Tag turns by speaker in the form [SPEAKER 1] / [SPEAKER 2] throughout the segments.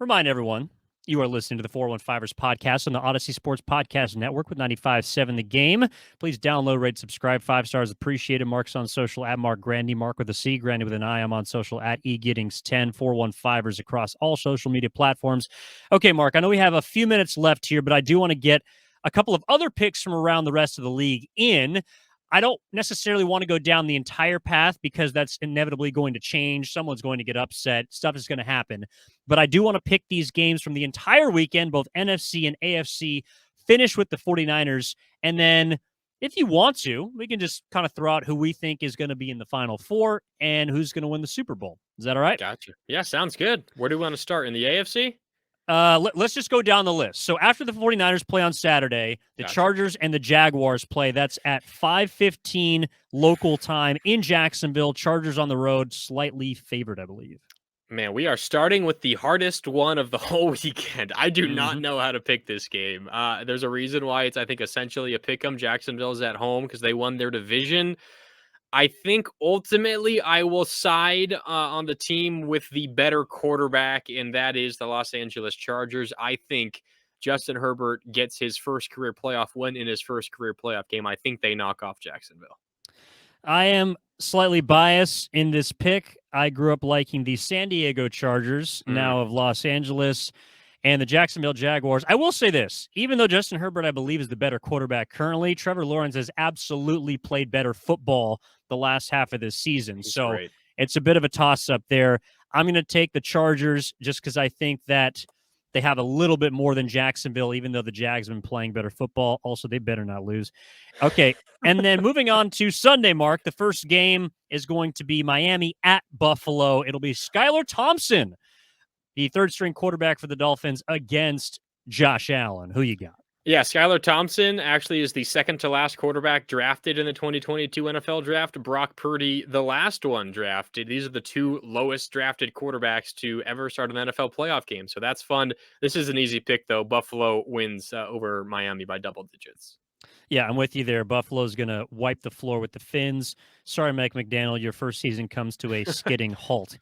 [SPEAKER 1] Remind everyone, you are listening to the 415ers podcast on the Odyssey Sports Podcast Network with 95.7 The Game. Please download, rate, subscribe. 5 stars appreciated. Marc's on social at Marc Grandi, Marc with a C, Grandi with an I. I'm on social at eGiddings10, 415ers across all social media platforms. Okay, Marc, I know we have a few minutes left here, but I do want to get a couple of other picks from around the rest of the league in. I don't necessarily want to go down the entire path because that's inevitably going to change. Someone's going to get upset. Stuff is going to happen. But I do want to pick these games from the entire weekend, both NFC and AFC, finish with the 49ers. And then if you want to, we can just kind of throw out who we think is going to be in the Final Four and who's going to win the Super Bowl. Is that all right?
[SPEAKER 2] Gotcha. Yeah, sounds good. Where do we want to start? In the AFC?
[SPEAKER 1] Let's just go down the list. So after the 49ers play on Saturday, the Chargers and the Jaguars play. That's at 5:15 local time in Jacksonville. Chargers on the road, slightly favored, I believe.
[SPEAKER 2] Man, we are starting with the hardest one of the whole weekend. I do not know how to pick this game. There's a reason why it's, I think, essentially a pick 'em. Jacksonville's at home because they won their division. I think ultimately I will side on the team with the better quarterback, and that is the Los Angeles Chargers. I think Justin Herbert gets his first career playoff win in his first career playoff game. I think they knock off Jacksonville.
[SPEAKER 1] I am slightly biased in this pick. I grew up liking the San Diego Chargers, now of Los Angeles, and the Jacksonville Jaguars. I will say this, even though Justin Herbert, I believe, is the better quarterback currently, Trevor Lawrence has absolutely played better football the last half of this season. So it's a bit of a toss-up there. I'm going to take the Chargers just because I think that they have a little bit more than Jacksonville, even though the Jags have been playing better football. Also, they better not lose. Okay, and then moving on to Sunday, Marc, the first game is going to be Miami at Buffalo. It'll be Skylar Thompson, the third-string quarterback for the Dolphins, against Josh Allen. Who you got?
[SPEAKER 2] Yeah, Skylar Thompson actually is the second-to-last quarterback drafted in the 2022 NFL Draft. Brock Purdy, the last one drafted. These are the two lowest-drafted quarterbacks to ever start an NFL playoff game, so that's fun. This is an easy pick, though. Buffalo wins over Miami by double digits.
[SPEAKER 1] Yeah, I'm with you there. Buffalo's going to wipe the floor with the Fins. Sorry, Mike McDaniel, your first season comes to a skidding halt.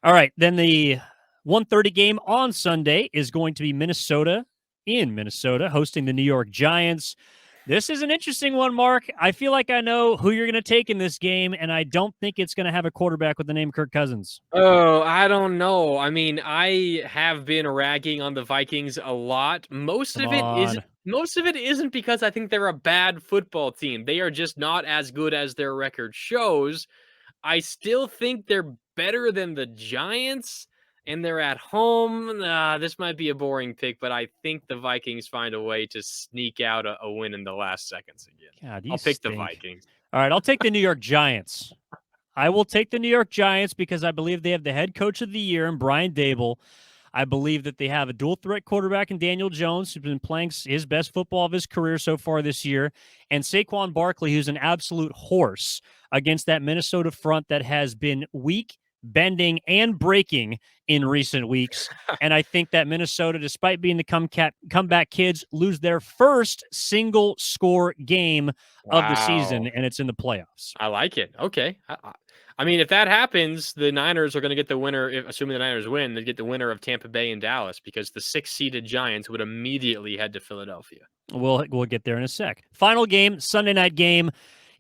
[SPEAKER 1] All right, then the 1:30 game on Sunday is going to be Minnesota hosting the New York Giants. This is an interesting one, Marc. I feel like I know who you're going to take in this game, and I don't think it's going to have a quarterback with the name Kirk Cousins.
[SPEAKER 2] Oh, I don't know. I mean, I have been ragging on the Vikings a lot. Most of it isn't because I think they're a bad football team. They are just not as good as their record shows. I still think they're better than the Giants, and they're at home. This might be a boring pick, but I think the Vikings find a way to sneak out a win in the last seconds again.
[SPEAKER 1] God,
[SPEAKER 2] I'll pick the Vikings.
[SPEAKER 1] All right, I'll take the New York Giants. I will take the New York Giants because I believe they have the head coach of the year in Brian Daboll. I believe that they have a dual-threat quarterback in Daniel Jones, who's been playing his best football of his career so far this year, and Saquon Barkley, who's an absolute horse against that Minnesota front that has been weak, bending, and breaking in recent weeks. And I think that Minnesota, despite being the comeback kids, lose their first single-score game of the season, and it's in the playoffs.
[SPEAKER 2] I like it. Okay. I mean, if that happens, the Niners are going to get the winner, assuming the Niners win, they get the winner of Tampa Bay and Dallas because the 6-seeded Giants would immediately head to Philadelphia.
[SPEAKER 1] We'll get there in a sec. Final game, Sunday night game.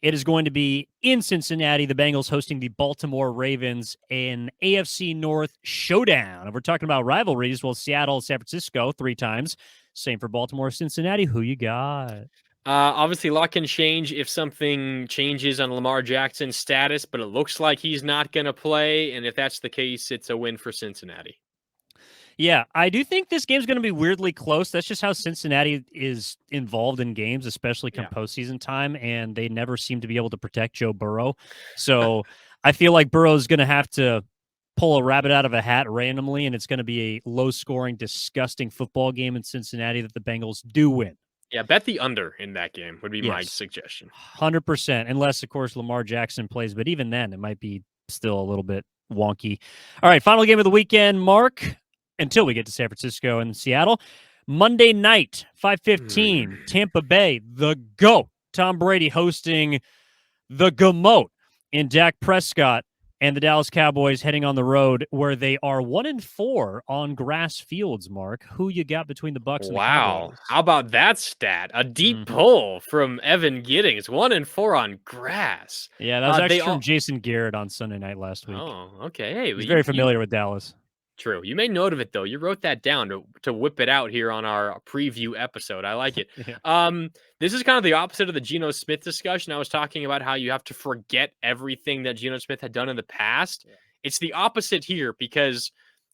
[SPEAKER 1] It is going to be in Cincinnati, the Bengals hosting the Baltimore Ravens, in AFC North showdown. And we're talking about rivalries. Well, Seattle, San Francisco 3 times. Same for Baltimore, Cincinnati. Who you got?
[SPEAKER 2] Obviously, a lot can change if something changes on Lamar Jackson's status, but it looks like he's not going to play. And if that's the case, it's a win for Cincinnati.
[SPEAKER 1] Yeah, I do think this game's going to be weirdly close. That's just how Cincinnati is involved in games, especially come postseason time, and they never seem to be able to protect Joe Burrow. So I feel like Burrow's going to have to pull a rabbit out of a hat randomly, and it's going to be a low-scoring, disgusting football game in Cincinnati that the Bengals do win.
[SPEAKER 2] Yeah, bet the under in that game would be my suggestion.
[SPEAKER 1] 100%, unless, of course, Lamar Jackson plays. But even then, it might be still a little bit wonky. All right, final game of the weekend, Marc, until we get to San Francisco and Seattle. Monday night, 5:15, Tampa Bay, the GOAT, Tom Brady hosting the GOAT in Dak Prescott. And the Dallas Cowboys heading on the road where they are 1-4 on grass fields, Mark. Who you got between the Bucks and the
[SPEAKER 2] Wow.
[SPEAKER 1] Cowboys?
[SPEAKER 2] How about that stat? A deep
[SPEAKER 1] Mhm.
[SPEAKER 2] pull from Evan Giddings. 1-4 on grass.
[SPEAKER 1] Yeah, that was
[SPEAKER 2] They
[SPEAKER 1] actually from
[SPEAKER 2] all.
[SPEAKER 1] Jason Garrett on Sunday night last week.
[SPEAKER 2] Oh, okay. Hey,
[SPEAKER 1] He's
[SPEAKER 2] well,
[SPEAKER 1] very
[SPEAKER 2] you
[SPEAKER 1] familiar with Dallas.
[SPEAKER 2] true. You made note of it though. You wrote that down to whip it out here on our preview episode. I like it.
[SPEAKER 1] Yeah.
[SPEAKER 2] This is kind of the opposite of the Geno Smith discussion. I was talking about how you have to forget everything that Geno Smith had done in the past.
[SPEAKER 1] Yeah.
[SPEAKER 2] It's the opposite here because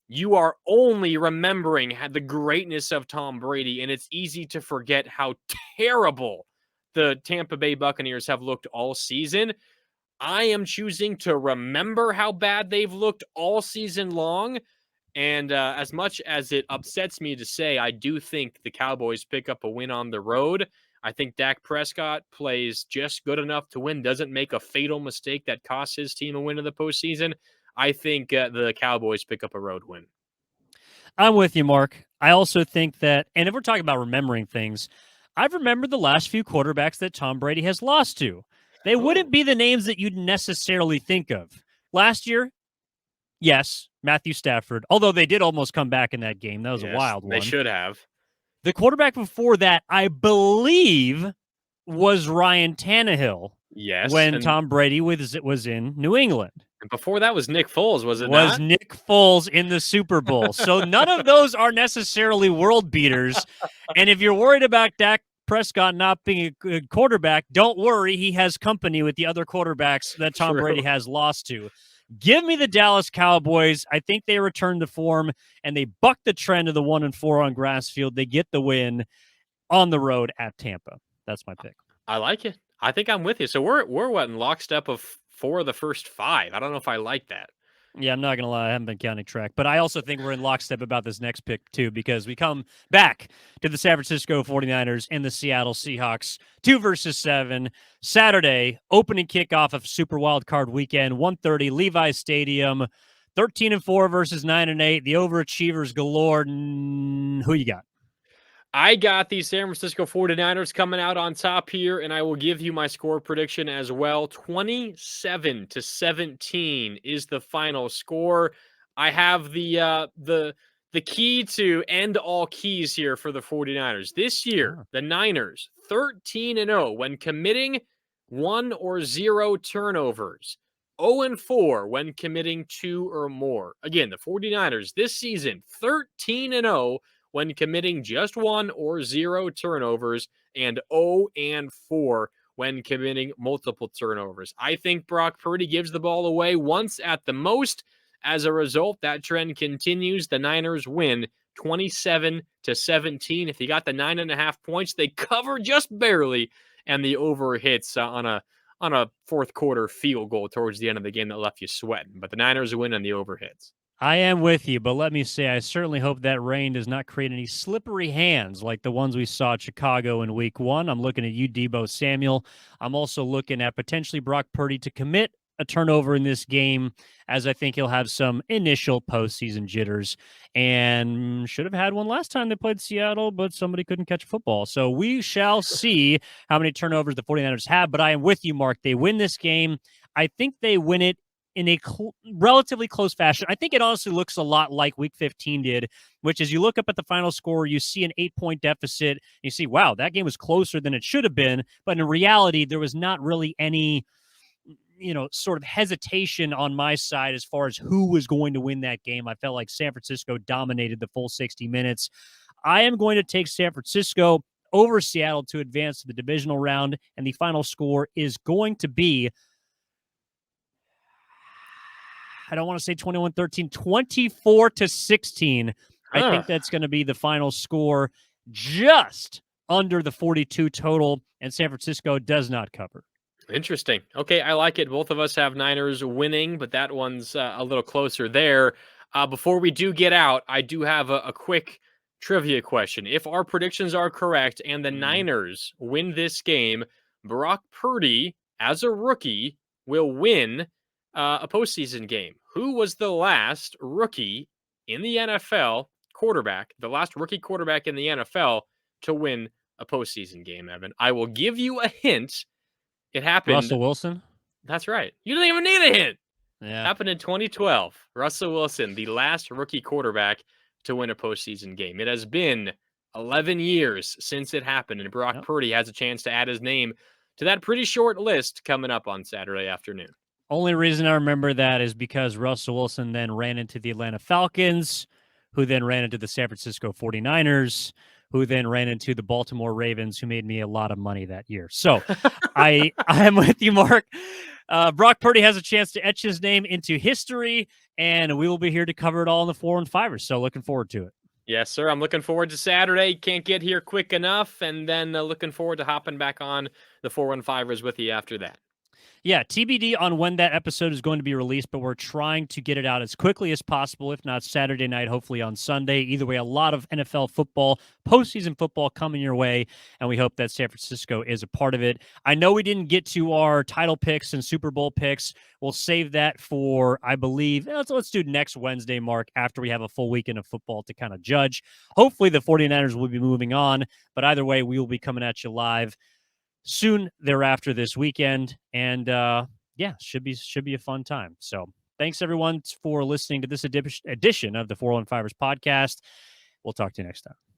[SPEAKER 2] you are only remembering the greatness of Tom Brady, and it's easy to forget how terrible the Tampa Bay Buccaneers have looked all season. I am choosing to remember how bad they've looked all season long. And as much as it upsets me to say, I do think the Cowboys pick up a win on the road. I think Dak Prescott plays just good enough to win, doesn't make a fatal mistake that costs his team a win in the postseason. I think the Cowboys pick up a road win.
[SPEAKER 1] I'm with you, Mark. I also think that, and if we're talking about remembering things, I've remembered the last few quarterbacks that Tom Brady has lost to. They
[SPEAKER 2] Oh,
[SPEAKER 1] wouldn't be the names that you'd necessarily think of. Last year, yes, Matthew Stafford, although they did almost come back in that game. That was a
[SPEAKER 2] yes,
[SPEAKER 1] wild
[SPEAKER 2] they
[SPEAKER 1] one.
[SPEAKER 2] should have.
[SPEAKER 1] The quarterback before that, I believe, was Ryan Tannehill
[SPEAKER 2] Yes,
[SPEAKER 1] when Tom Brady was in New England.
[SPEAKER 2] and before that was Nick Foles, was it
[SPEAKER 1] Was
[SPEAKER 2] not?
[SPEAKER 1] Nick Foles in the Super Bowl. So none of those are necessarily world beaters. And if you're worried about Dak Prescott not being a good quarterback, don't worry. He has company with the other quarterbacks that Tom Brady
[SPEAKER 2] True.
[SPEAKER 1] has lost to. Give me the Dallas Cowboys. I think they return to form and they buck the trend of the 1-4 on grass field. They get the win on the road at Tampa. That's my pick.
[SPEAKER 2] I like it. I think I'm with you. So we're what in lockstep of 4 of the first 5. I don't know if I like that.
[SPEAKER 1] Yeah, I'm not going to lie. I haven't been counting track. But I also think we're in lockstep about this next pick, too, because we come back to the San Francisco 49ers and the Seattle Seahawks, 2 versus 7. Saturday, opening kickoff of Super Wild Card Weekend, 1:30, Levi Stadium, 13-4 versus 9-8. The overachievers galore. Who you got?
[SPEAKER 2] I got the San Francisco 49ers coming out on top here, and I will give you my score prediction as well. 27-17 is the final score. I have the key to end all keys here for the 49ers. This year,
[SPEAKER 1] Oh.
[SPEAKER 2] the Niners 13-0 when committing 1 or 0 turnovers. 0-4 when committing 2 or more. Again, the 49ers this season 13-0 when committing just 1 or 0 turnovers, and 0-4 when committing multiple turnovers. I think Brock Purdy gives the ball away once at the most. As a result, that trend continues. The Niners win 27-17. If you got the 9.5 points, they cover just barely, and the over hits on a fourth quarter field goal towards the end of the game that left you sweating. But the Niners win and the over hits.
[SPEAKER 1] I am with you, but let me say, I certainly hope that rain does not create any slippery hands like the ones we saw at Chicago in week 1. I'm looking at you, Deebo Samuel. I'm also looking at potentially Brock Purdy to commit a turnover in this game, as I think he'll have some initial postseason jitters and should have had one last time they played Seattle, but somebody couldn't catch a football. So we shall see how many turnovers the 49ers have, but I am with you, Mark. They win this game. I think they win it in a relatively close fashion. I think it honestly looks a lot like Week 15 did, which is you look up at the final score, you see an 8-point deficit, and you see, wow, that game was closer than it should have been. But in reality, there was not really any, sort of hesitation on my side as far as who was going to win that game. I felt like San Francisco dominated the full 60 minutes. I am going to take San Francisco over Seattle to advance to the divisional round, and the final score is going to be, I don't want to say 21-13, 24-16. I
[SPEAKER 2] Huh.
[SPEAKER 1] think that's going to be the final score, just under the 42 total, and San Francisco does not cover.
[SPEAKER 2] Interesting. Okay, I like it. Both of us have Niners winning, but that one's a little closer there. Before we do get out, I do have a quick trivia question. If our predictions are correct and the Niners win this game, Brock Purdy, as a rookie, will win a postseason game. Who was the last rookie in the NFL quarterback, the last rookie quarterback in the NFL to win a postseason game, Evan? I will give you a hint. It happened.
[SPEAKER 1] Russell Wilson?
[SPEAKER 2] That's right. You don't even need a hint.
[SPEAKER 1] Yeah.
[SPEAKER 2] Happened in 2012. Russell Wilson, the last rookie quarterback to win a postseason game. It has been 11 years since it happened, and Brock
[SPEAKER 1] Yep.
[SPEAKER 2] Purdy has a chance to add his name to that pretty short list coming up on Saturday afternoon.
[SPEAKER 1] Only reason I remember that is because Russell Wilson then ran into the Atlanta Falcons, who then ran into the San Francisco 49ers, who then ran into the Baltimore Ravens, who made me a lot of money that year. So I am with you, Mark. Brock Purdy has a chance to etch his name into history, and we will be here to cover it all in the 415ers. So looking forward to it.
[SPEAKER 2] Yes, sir. I'm looking forward to Saturday. Can't get here quick enough. And then looking forward to hopping back on the 415ers with you after that.
[SPEAKER 1] Yeah, TBD on when that episode is going to be released, but we're trying to get it out as quickly as possible, if not Saturday night, hopefully on Sunday. Either way, a lot of NFL football, postseason football coming your way, and we hope that San Francisco is a part of it. I know we didn't get to our title picks and Super Bowl picks. We'll save that for, I believe, let's do next Wednesday, Mark, after we have a full weekend of football to kind of judge. Hopefully the 49ers will be moving on, but either way, we will be coming at you live soon thereafter this weekend, and yeah, should be a fun time. So thanks everyone for listening to this edition of the 415ers podcast. We'll talk to you next time.